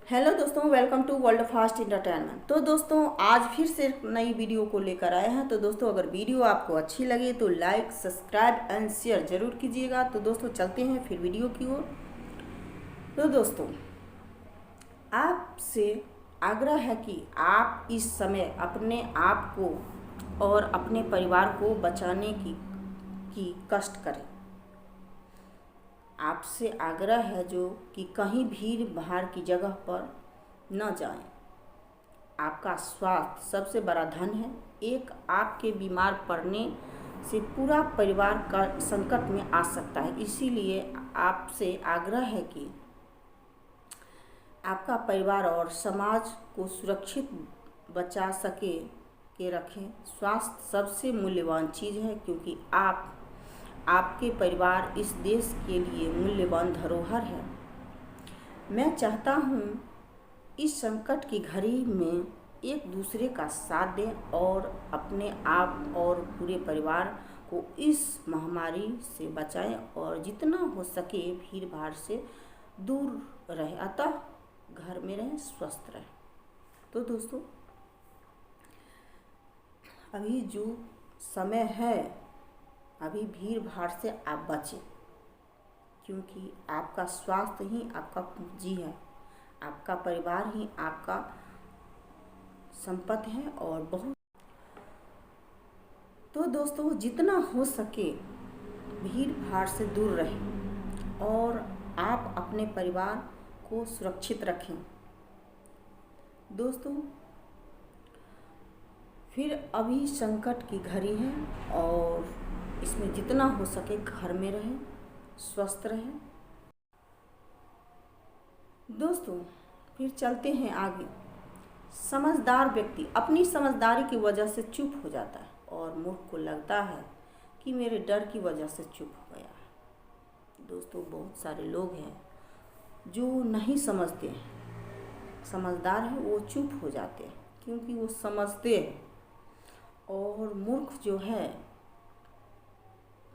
Hello दोस्तों, welcome to world fast entertainment. तो दोस्तों आज फिर से नई वीडियो को लेकर आए हैं। तो दोस्तों अगर वीडियो आपको अच्छी लगे तो लाइक, सब्सक्राइब एंड शेयर जरूर कीजिएगा। तो दोस्तों चलते हैं फिर वीडियो की ओर। तो दोस्तों आपसे आग्रह है कि आप इस समय अपने आप को और अपने परिवार को बचाने की कष्ट करें। आपसे आग्रह है जो कि कहीं भीड़ भाड़ की जगह पर न जाएं। आपका स्वास्थ्य सबसे बड़ा धन है। एक आपके बीमार पड़ने से पूरा परिवार का संकट में आ सकता है। इसीलिए आपसे आग्रह है कि आपका परिवार और समाज को सुरक्षित बचा सके के रखें। स्वास्थ्य सबसे मूल्यवान चीज़ है, क्योंकि आपके परिवार इस देश के लिए मूल्यवान धरोहर है। मैं चाहता हूँ इस संकट की घड़ी में एक दूसरे का साथ दें और अपने आप और पूरे परिवार को इस महामारी से बचाएं और जितना हो सके भीड़ भाड़ से दूर रहें, अतः घर में रहें, स्वस्थ रहें। तो दोस्तों अभी जो समय है, अभी भीड़ भाड़ से आप बचें, क्योंकि आपका स्वास्थ्य ही आपका पूंजी है। आपका परिवार ही आपका संपत्ति है और बहुत। तो दोस्तों जितना हो सके भीड़ भाड़ से दूर रहें और आप अपने परिवार को सुरक्षित रखें। दोस्तों फिर अभी संकट की घड़ी है और इसमें जितना हो सके घर में रहें, स्वस्थ रहें। दोस्तों फिर चलते हैं आगे। समझदार व्यक्ति अपनी समझदारी की वजह से चुप हो जाता है और मूर्ख को लगता है कि मेरे डर की वजह से चुप हो गया है। दोस्तों बहुत सारे लोग हैं जो नहीं समझते हैं, समझदार है वो चुप हो जाते हैं क्योंकि वो समझते हैं। और मूर्ख जो है,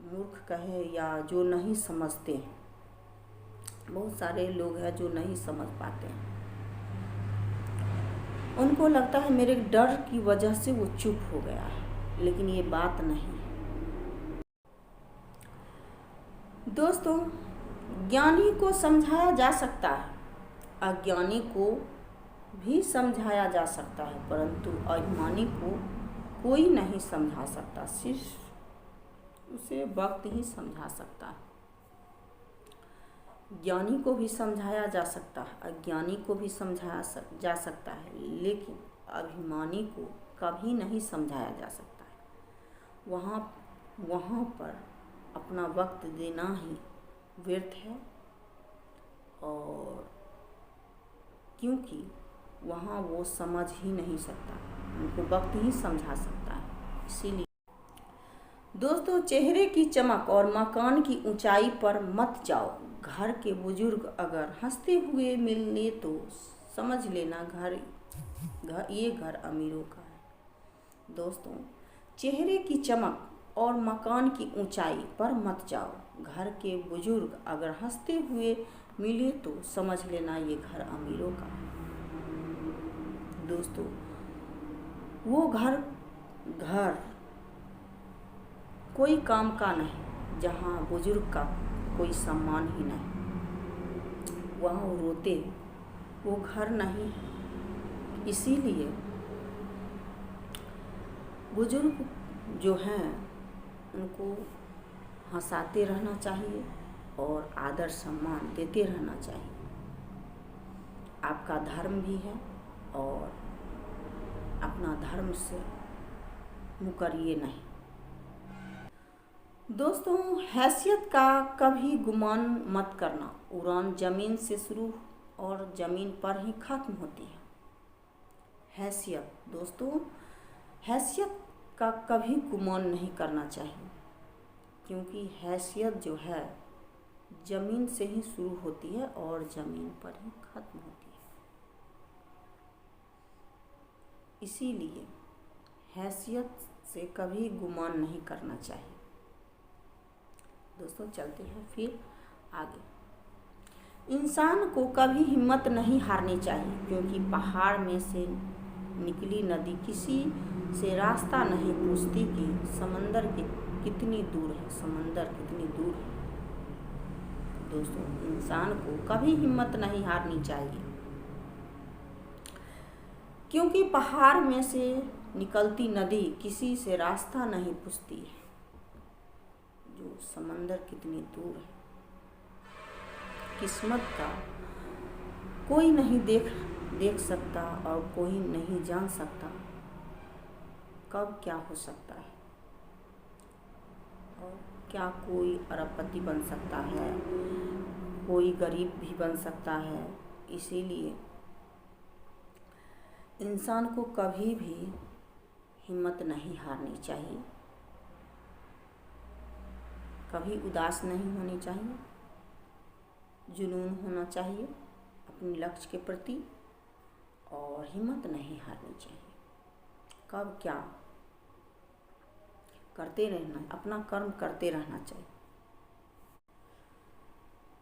मूर्ख कहे या जो नहीं समझते हैं, बहुत सारे लोग हैं जो नहीं समझ पाते हैं। उनको लगता है मेरे डर की वजह से वो चुप हो गया है, लेकिन ये बात नहीं है। दोस्तों ज्ञानी को समझाया जा सकता है, अज्ञानी को भी समझाया जा सकता है, परंतु अभिमानी को कोई नहीं समझा सकता, सिर्फ उसे वक्त ही समझा सकता है। ज्ञानी को भी समझाया जा सकता है, अज्ञानी को भी समझाया जा सकता है, लेकिन अभिमानी को कभी नहीं समझाया जा सकता है। वहाँ पर अपना वक्त देना ही व्यर्थ है, और क्योंकि वहाँ वो समझ ही नहीं सकता, उनको वक्त ही समझा सकता है। इसीलिए दोस्तों चेहरे की चमक और मकान की ऊंचाई पर मत जाओ। घर के बुजुर्ग अगर हंसते हुए मिले तो समझ लेना ये घर अमीरों का है। दोस्तों चेहरे की चमक और मकान की ऊंचाई पर मत जाओ। घर के बुजुर्ग अगर हंसते हुए मिले तो समझ लेना ये घर अमीरों का है। दोस्तों वो घर कोई काम का नहीं जहाँ बुजुर्ग का कोई सम्मान ही नहीं, वहाँ वो रोते, वो घर नहीं है। इसीलिए बुजुर्ग जो हैं उनको हंसाते रहना चाहिए और आदर सम्मान देते रहना चाहिए। आपका धर्म भी है और अपना धर्म से मुकरिए नहीं। दोस्तों हैसियत का कभी गुमान मत करना। उड़ान जमीन से शुरू और जमीन पर ही खत्म होती है। हैसियत दोस्तों, हैसियत का कभी गुमान नहीं करना चाहिए, क्योंकि हैसियत जो है जमीन से ही शुरू होती है और जमीन पर ही खत्म होती है। इसीलिए हैसियत से कभी गुमान नहीं करना चाहिए। दोस्तों चलते हैं फिर आगे। इंसान को कभी हिम्मत नहीं हारनी चाहिए, क्योंकि पहाड़ में से निकली नदी किसी से रास्ता नहीं पूछती कि समंदर कितनी दूर है, समंदर कितनी दूर है। दोस्तों, इंसान को कभी हिम्मत नहीं हारनी चाहिए, क्योंकि पहाड़ में से निकलती नदी किसी से रास्ता नहीं पूछती है, जो समंदर कितनी दूर है। किस्मत का कोई नहीं देख सकता और कोई नहीं जान सकता कब क्या हो सकता है, और क्या कोई अरबपति बन सकता है, कोई गरीब भी बन सकता है। इसीलिए इंसान को कभी भी हिम्मत नहीं हारनी चाहिए, कभी उदास नहीं होनी चाहिए, जुनून होना चाहिए अपने लक्ष्य के प्रति, और हिम्मत नहीं हारनी चाहिए। कब क्या करते रहना, अपना कर्म करते रहना चाहिए।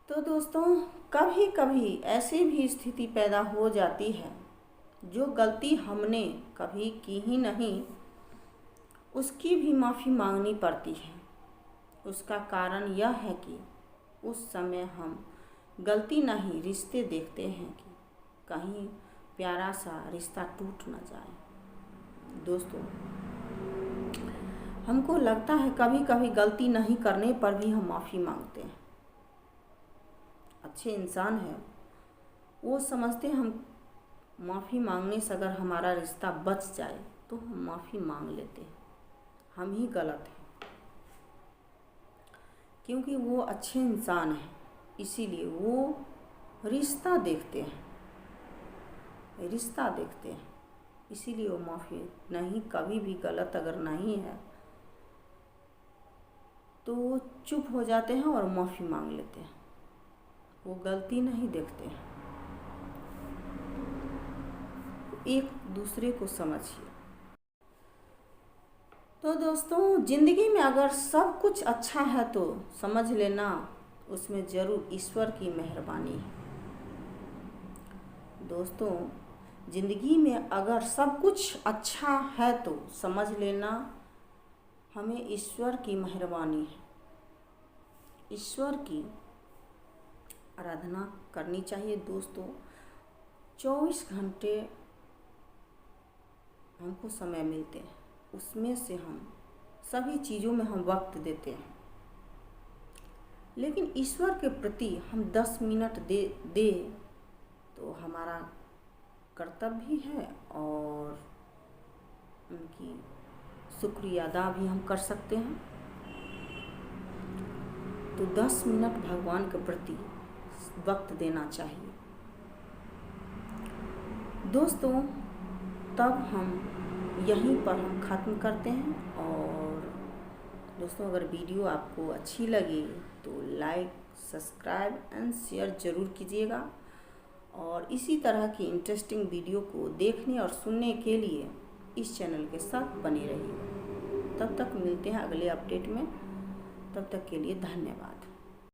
तो दोस्तों, कभी कभी ऐसी भी स्थिति पैदा हो जाती है, जो गलती हमने कभी की ही नहीं, उसकी भी माफ़ी मांगनी पड़ती है। उसका कारण यह है कि उस समय हम गलती नहीं रिश्ते देखते हैं कि कहीं प्यारा सा रिश्ता टूट न जाए। दोस्तों, हमको लगता है कभी कभी गलती नहीं करने पर भी हम माफ़ी मांगते हैं। अच्छे इंसान हैं, वो समझते हैं हम माफ़ी मांगने से अगर हमारा रिश्ता बच जाए तो हम माफ़ी मांग लेते हैं। हम ही गलत हैं, क्योंकि वो अच्छे इंसान हैं, इसीलिए वो रिश्ता देखते हैं, इसीलिए वो माफ़ी नहीं, कभी भी गलत अगर नहीं है तो वो चुप हो जाते हैं और माफ़ी मांग लेते हैं। वो गलती नहीं देखते हैं। एक दूसरे को समझिए। तो दोस्तों, ज़िंदगी में अगर सब कुछ अच्छा है तो समझ लेना उसमें ज़रूर ईश्वर की मेहरबानी है। दोस्तों, ज़िंदगी में अगर सब कुछ अच्छा है तो समझ लेना हमें ईश्वर की मेहरबानी है। ईश्वर की आराधना करनी चाहिए। दोस्तों, 24 घंटे हमको समय मिलते हैं, उसमें से हम सभी चीज़ों में हम वक्त देते हैं, लेकिन ईश्वर के प्रति हम 10 मिनट दे तो हमारा कर्तव्य भी है, और उनकी शुक्रिया अदा भी हम कर सकते हैं। तो 10 मिनट भगवान के प्रति वक्त देना चाहिए। दोस्तों, तब हम यहीं पर हम ख़त्म करते हैं। और दोस्तों, अगर वीडियो आपको अच्छी लगी तो लाइक, सब्सक्राइब एंड शेयर ज़रूर कीजिएगा, और इसी तरह की इंटरेस्टिंग वीडियो को देखने और सुनने के लिए इस चैनल के साथ बने रहिए। तब तक मिलते हैं अगले अपडेट में, तब तक के लिए धन्यवाद।